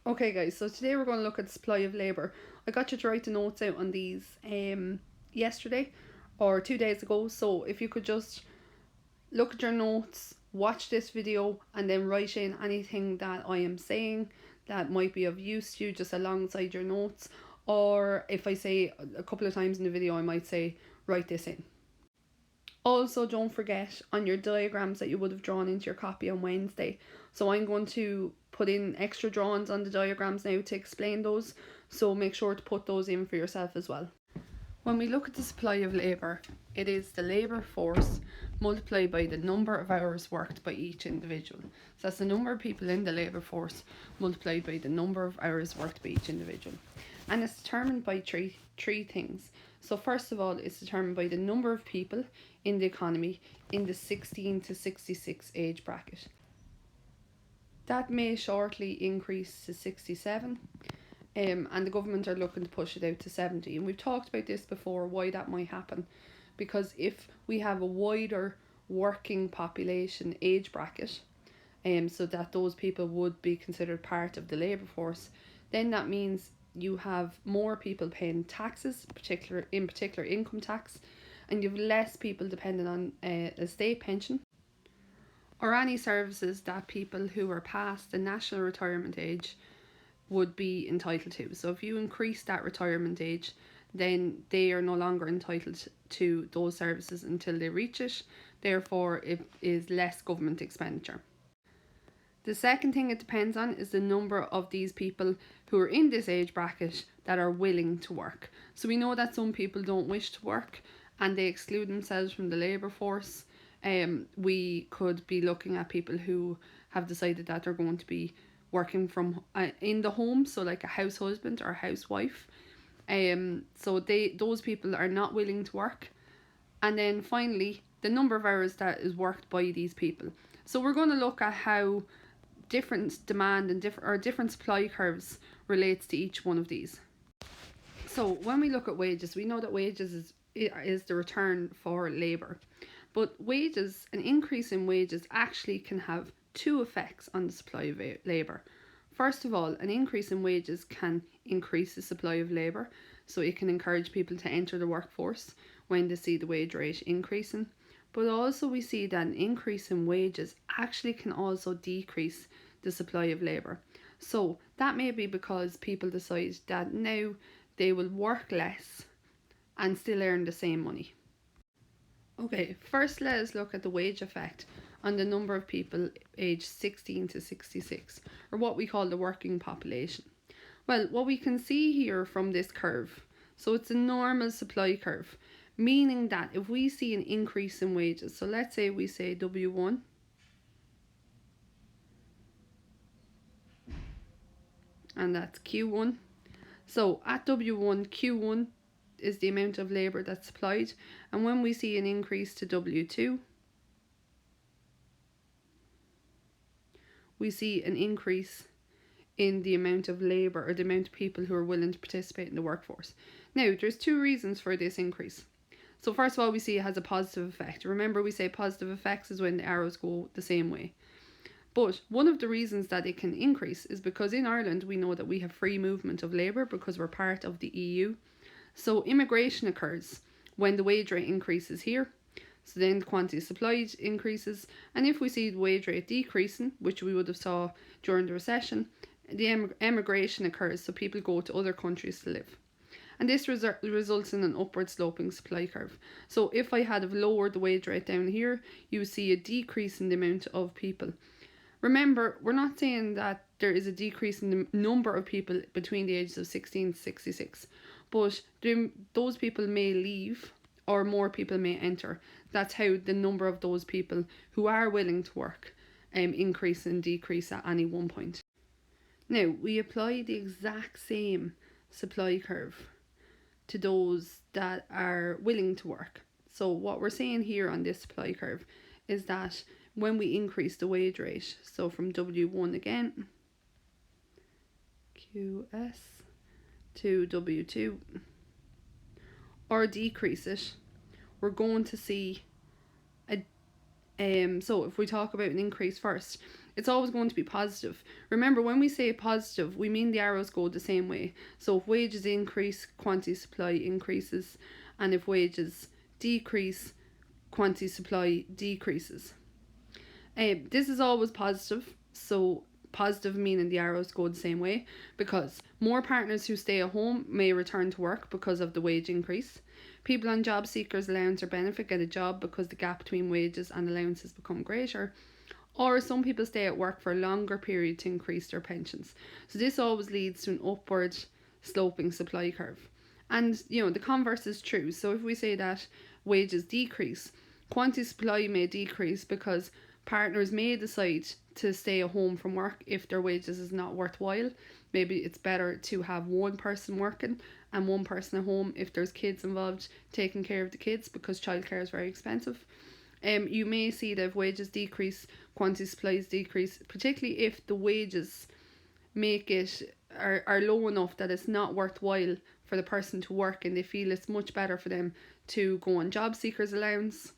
Okay guys, so today we're going to look at the supply of labour. I got you to write the notes out on these yesterday or 2 days ago, so if you could just look at your notes, watch this video and then write in anything that I am saying that might be of use to you just alongside your notes, or if I say a couple of times in the video I might say write this in. Also, don't forget on your diagrams that you would have drawn into your copy on Wednesday. So I'm going to put in extra drawings on the diagrams now to explain those. So make sure to put those in for yourself as well. When we look at the supply of labour, it is the labour force multiplied by the number of hours worked by each individual. So that's the number of people in the labour force multiplied by the number of hours worked by each individual. And it's determined by three things. So first of all, it's determined by the number of people in the economy in the 16 to 66 age bracket. That may shortly increase to 67. And the government are looking to push it out to 70, and we've talked about this before, why that might happen, because if we have a wider working population age bracket, so that those people would be considered part of the labour force, then that means you have more people paying taxes, in particular income tax, and you have less people dependent on a state pension or any services that people who are past the national retirement age would be entitled to. So if you increase that retirement age, then they are no longer entitled to those services until they reach it. Therefore, it is less government expenditure. The second thing it depends on is the number of these people who are in this age bracket that are willing to work. So we know that some people don't wish to work and they exclude themselves from the labour force. We could be looking at people who have decided that they're going to be working from in the home, so like a house husband or a housewife. So those people are not willing to work. And then finally, the number of hours that is worked by these people. So we're going to look at how different demand and different supply curves relates to each one of these. So when we look at wages, we know that wages is the return for labour. But wages, an increase in wages actually can have two effects on the supply of labour. First of all, an increase in wages can increase the supply of labour, so it can encourage people to enter the workforce when they see the wage rate increasing. But also we see that an increase in wages actually can also decrease the supply of labour. So that may be because people decide that now they will work less and still earn the same money. Okay, first let us look at the wage effect on the number of people aged 16 to 66, or what we call the working population. Well, what we can see here from this curve, so it's a normal supply curve, meaning that if we see an increase in wages, so let's say we say W1, and that's Q1. So at W1, Q1 is the amount of labour that's supplied, and when we see an increase to W2, we see an increase in the amount of labour, or the amount of people who are willing to participate in the workforce. Now, there's two reasons for this increase. So first of all, we see it has a positive effect. Remember, we say positive effects is when the arrows go the same way. But one of the reasons that it can increase is because in Ireland we know that we have free movement of labour because we're part of the EU. So immigration occurs when the wage rate increases here. So then the quantity supplied increases, and if we see the wage rate decreasing, which we would have saw during the recession, the emigration occurs, so people go to other countries to live. And this results in an upward sloping supply curve. So if I had lowered the wage rate down here, you would see a decrease in the amount of people. Remember, we're not saying that there is a decrease in the number of people between the ages of 16 to 66, but those people may leave or more people may enter. That's how the number of those people who are willing to work increase and decrease at any one point. Now, we apply the exact same supply curve to those that are willing to work. So what we're saying here on this supply curve is that when we increase the wage rate, so from W1 again, QS to W2, or decrease it, we're going to see so if we talk about an increase first, It's always going to be positive. Remember, when we say positive, we mean the arrows go the same way. So if wages increase, quantity supply increases, and if wages decrease, quantity supply decreases. This is always positive. So positive meaning the arrows go the same way, because more partners who stay at home may return to work because of the wage increase. People on job seekers allowance or benefit get a job because the gap between wages and allowances become greater. Or some people stay at work for a longer period to increase their pensions. So this always leads to an upward sloping supply curve. And the converse is true. So if we say that wages decrease, quantity supply may decrease because partners may decide to stay at home from work if their wages is not worthwhile. Maybe it's better to have one person working and one person at home if there's kids involved, taking care of the kids, because childcare is very expensive. You may see that if wages decrease, quantity supplies decrease, particularly if the wages make it are low enough that it's not worthwhile for the person to work, and they feel it's much better for them to go on job seekers allowance,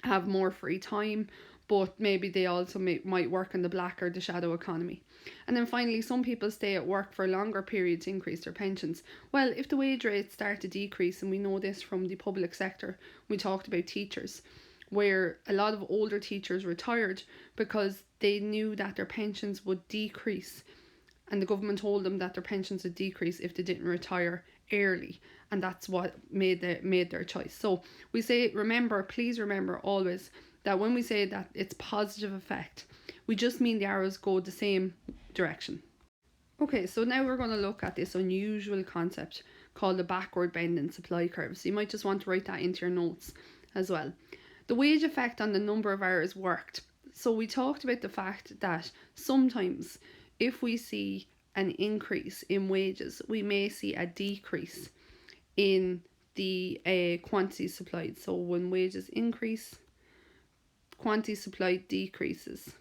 have more free time, but maybe they also might work in the black or the shadow economy. And then finally, some people stay at work for a longer period to increase their pensions. Well, if the wage rates start to decrease, and we know this from the public sector, we talked about teachers, where a lot of older teachers retired because they knew that their pensions would decrease, and the government told them that their pensions would decrease if they didn't retire early, and that's what made their choice. So we say, please remember always that when we say that it's positive effect, we just mean the arrows go the same direction. Okay, so now we're going to look at this unusual concept called the backward bend in supply curves. So you might just want to write that into your notes as well. The wage effect on the number of hours worked. So we talked about the fact that sometimes if we see an increase in wages, we may see a decrease in the quantity supplied. So when wages increase, quantity supplied decreases.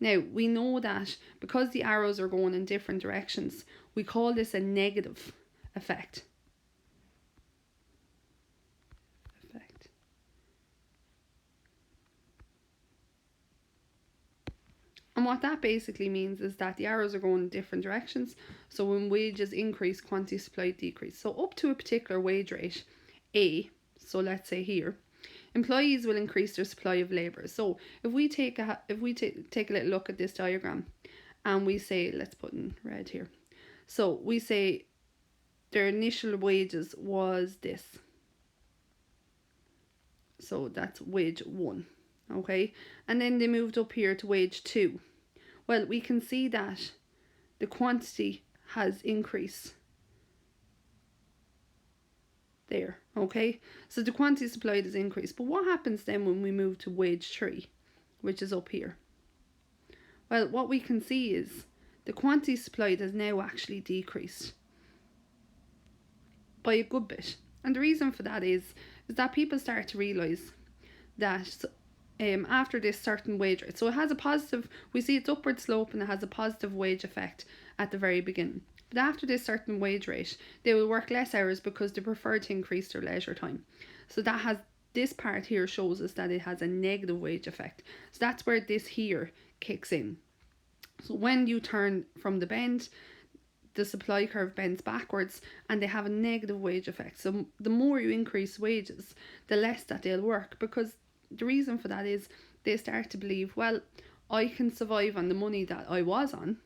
Now, we know that because the arrows are going in different directions, we call this a negative effect. And what that basically means is that the arrows are going in different directions. So when wages increase, quantity supplied decrease. So up to a particular wage rate, A, so let's say here, employees will increase their supply of labour. So if we take a little look at this diagram, and we say, let's put in red here. So we say their initial wages was this. So that's wage 1. Okay, and then they moved up here to wage 2. Well, we can see that the quantity has increased there. Okay, so the quantity supplied is increased. But what happens then when we move to wage 3, which is up here? Well, what we can see is the quantity supplied has now actually decreased by a good bit. And the reason for that is that people start to realise that after this certain wage rate, so it has a positive, we see its upward slope and it has a positive wage effect at the very beginning. But after this certain wage rate, they will work less hours because they prefer to increase their leisure time. So this part here shows us that it has a negative wage effect. So that's where this here kicks in. So when you turn from the bend, the supply curve bends backwards and they have a negative wage effect. So the more you increase wages, the less that they'll work, because the reason for that is they start to believe, well, I can survive on the money that I was on,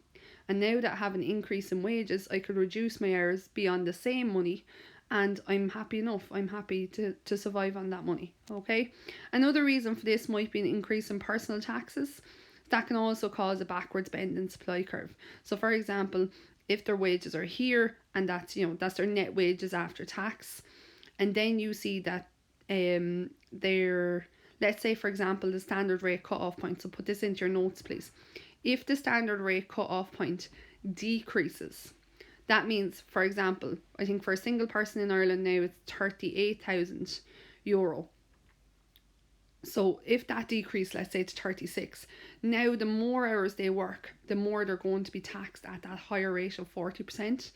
and now that I have an increase in wages, I could reduce my hours, be on the same money, and I'm happy enough. I'm happy to survive on that money. Okay. Another reason for this might be an increase in personal taxes. That can also cause a backwards bend in supply curve. So for example, if their wages are here, and that's their net wages after tax, and then you see that their, let's say for example, the standard rate cut-off point, so put this into your notes please. If the standard rate cut-off point decreases, that means, for example, I think for a single person in Ireland now it's €38,000. So if that decreased, let's say to 36, now the more hours they work, the more they're going to be taxed at that higher rate of 40%.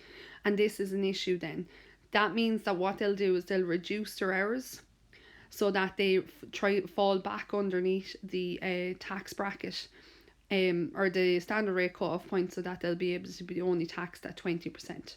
And this is an issue then. That means that what they'll do is they'll reduce their hours so that they fall back underneath the tax bracket or the standard rate cut off point, so that they'll be able to be only taxed at 20%.